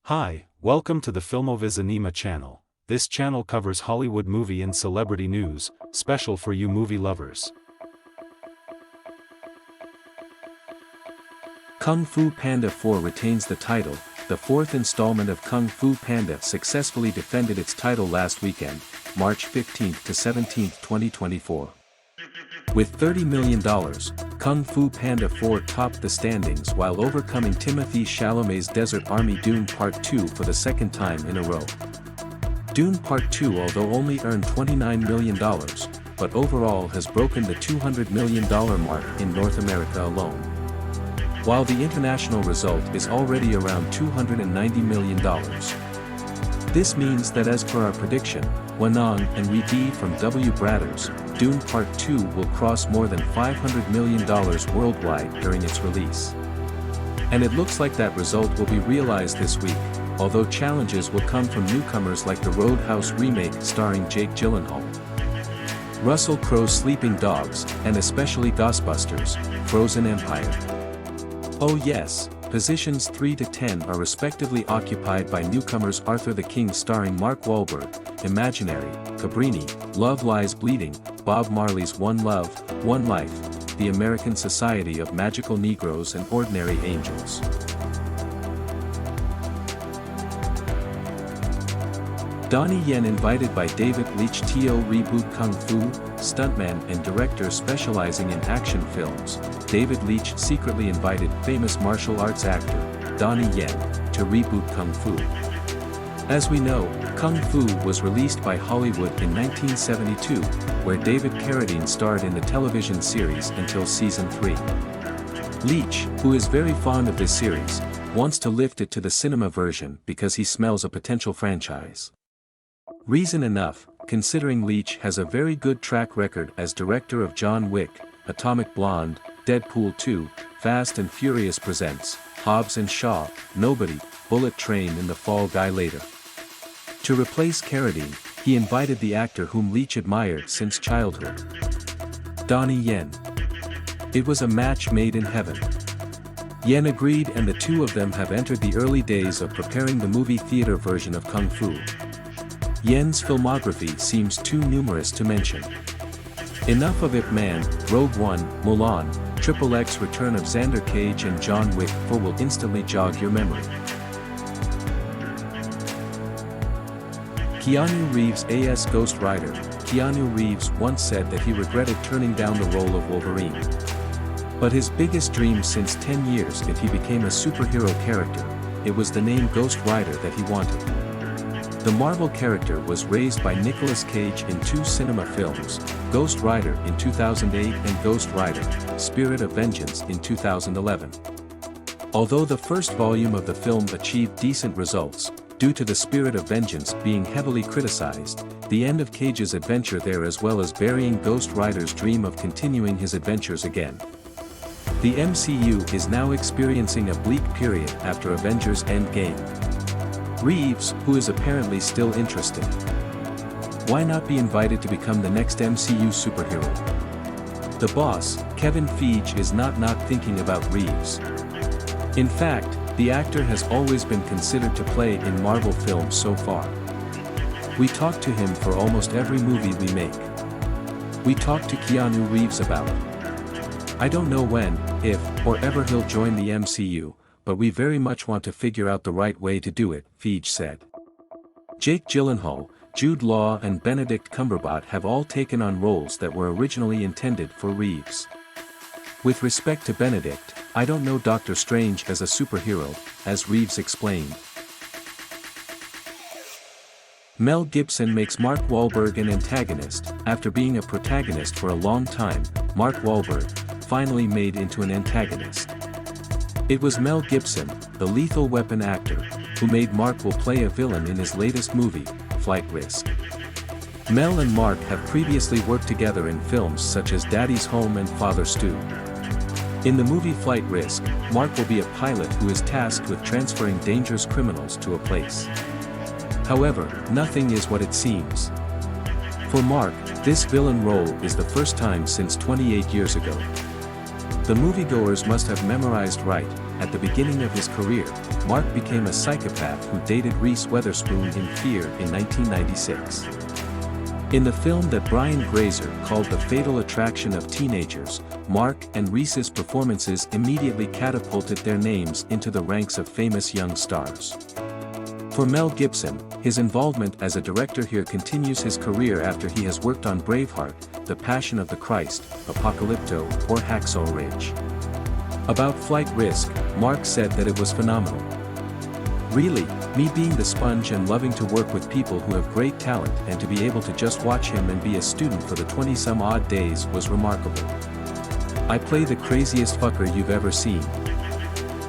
Hi, welcome to the Filmoviz Anima channel. This channel covers Hollywood movie and celebrity news, special for you movie lovers. Kung Fu Panda 4 retains the title. The fourth installment of Kung Fu Panda successfully defended its title last weekend, March 15 to 17, 2024. With $30 million, Kung Fu Panda 4 topped the standings while overcoming Timothée Chalamet's Desert Army Dune Part 2 for the second time in a row. Dune Part 2 although only earned $29 million, but overall has broken the $200 million mark in North America alone. While the international result is already around $290 million. This means that as per our prediction, Wanong and Reeves from W. Brothers, Dune Part 2 will cross more than $500 million worldwide during its release. And it looks like that result will be realized this week, although challenges will come from newcomers like the Roadhouse remake starring Jake Gyllenhaal, Russell Crowe's Sleeping Dogs, and especially Ghostbusters, Frozen Empire. Oh yes, positions 3 to 10 are respectively occupied by newcomers Arthur the King starring Mark Wahlberg, Imaginary, Cabrini, Love Lies Bleeding, Bob Marley's One Love, One Life, The American Society of Magical Negroes and Ordinary Angels. Donnie Yen invited by David Leitch to reboot Kung Fu, stuntman and director specializing in action films. David Leitch secretly invited famous martial arts actor, Donnie Yen, to reboot Kung Fu. As we know, Kung Fu was released by Hollywood in 1972, where David Carradine starred in the television series until season 3. Leitch, who is very fond of this series, wants to lift it to the cinema version because he smells a potential franchise. Reason enough, considering Leitch has a very good track record as director of John Wick, Atomic Blonde, Deadpool 2, Fast and Furious Presents, Hobbs and Shaw, Nobody, Bullet Train and The Fall Guy later. To replace Carradine, he invited the actor whom Leitch admired since childhood, Donnie Yen. It was a match made in heaven. Yen agreed and the two of them have entered the early days of preparing the movie theater version of Kung Fu. Yen's filmography seems too numerous to mention. Enough of Ip Man, Rogue One, Mulan, XXX Return of Xander Cage and John Wick 4 will instantly jog your memory. Keanu Reeves as Ghost Rider. Keanu Reeves once said that he regretted turning down the role of Wolverine. But his biggest dream since 10 years if he became a superhero character, it was the name Ghost Rider that he wanted. The Marvel character was raised by Nicolas Cage in 2 cinema films, Ghost Rider in 2008 and Ghost Rider, Spirit of Vengeance in 2011. Although the first volume of the film achieved decent results, due to the Spirit of Vengeance being heavily criticized, the end of Cage's adventure there as well as burying Ghost Rider's dream of continuing his adventures again. The MCU is now experiencing a bleak period after Avengers Endgame. Reeves, who is apparently still interested. Why not be invited to become the next MCU superhero? The boss, Kevin Feige is not thinking about Reeves. In fact, the actor has always been considered to play in Marvel films so far. We talk to him for almost every movie we make. We talk to Keanu Reeves about it. I don't know when, if, or ever he'll join the MCU, but we very much want to figure out the right way to do it, Feige said. Jake Gyllenhaal, Jude Law and Benedict Cumberbatch have all taken on roles that were originally intended for Reeves. With respect to Benedict, I don't know Doctor Strange as a superhero, as Reeves explained. Mel Gibson makes Mark Wahlberg an antagonist. After being a protagonist for a long time, Mark Wahlberg, finally made into an antagonist. It was Mel Gibson, the Lethal Weapon actor, who made Mark will play a villain in his latest movie, Flight Risk. Mel and Mark have previously worked together in films such as Daddy's Home and Father Stu. In the movie Flight Risk, Mark will be a pilot who is tasked with transferring dangerous criminals to a place. However, nothing is what it seems. For Mark, this villain role is the first time since 28 years ago. The moviegoers must have memorized right, at the beginning of his career, Mark became a psychopath who dated Reese Witherspoon in Fear in 1996. In the film that Brian Grazer called The Fatal Attraction of Teenagers, Mark and Reese's performances immediately catapulted their names into the ranks of famous young stars. For Mel Gibson, his involvement as a director here continues his career after he has worked on Braveheart, The Passion of the Christ, Apocalypto, or Hacksaw Ridge. About Flight Risk, Mark said that it was phenomenal. Really, me being the sponge and loving to work with people who have great talent and to be able to just watch him and be a student for the 20-some-odd days was remarkable. I play the craziest fucker you've ever seen.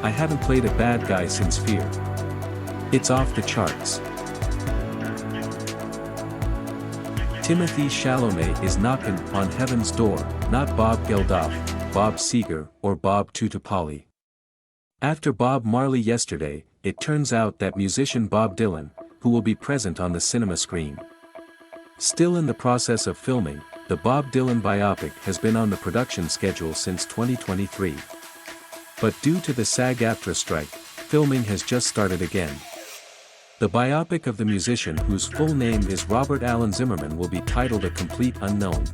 I haven't played a bad guy since Fear. It's off the charts. Timothée Chalamet is knocking on heaven's door, not Bob Geldof, Bob Seger, or Bob Tutupalli. After Bob Marley yesterday, it turns out that musician Bob Dylan, who will be present on the cinema screen. Still in the process of filming, the Bob Dylan biopic has been on the production schedule since 2023. But due to the SAG-AFTRA strike, filming has just started again. The biopic of the musician whose full name is Robert Alan Zimmerman will be titled A Complete Unknown.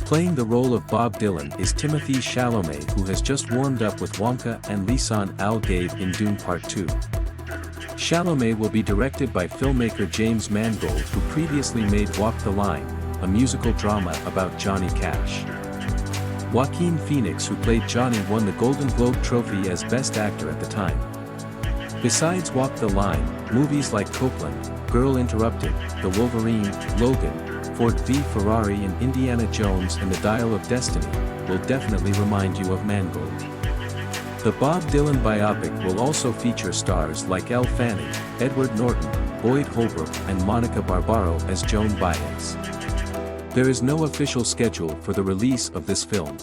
Playing the role of Bob Dylan is Timothée Chalamet, who has just warmed up with Wonka and Lisan Al-Gaib in Dune Part 2. Chalamet will be directed by filmmaker James Mangold, who previously made Walk the Line, a musical drama about Johnny Cash. Joaquin Phoenix, who played Johnny, won the Golden Globe Trophy as Best Actor at the time. Besides Walk the Line, movies like Copeland, Girl Interrupted, The Wolverine, Logan, Ford v Ferrari and Indiana Jones and the Dial of Destiny will definitely remind you of Mangold. The Bob Dylan biopic will also feature stars like Elle Fanning, Edward Norton, Boyd Holbrook and Monica Barbaro as Joan Baez. There is no official schedule for the release of this film.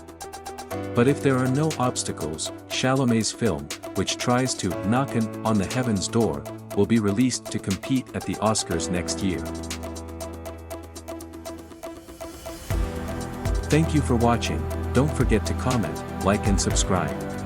But if there are no obstacles, Chalamet's film, which tries to knock on the heaven's door, will be released to compete at the Oscars next year. Thank you for watching. Don't forget to comment, like and subscribe.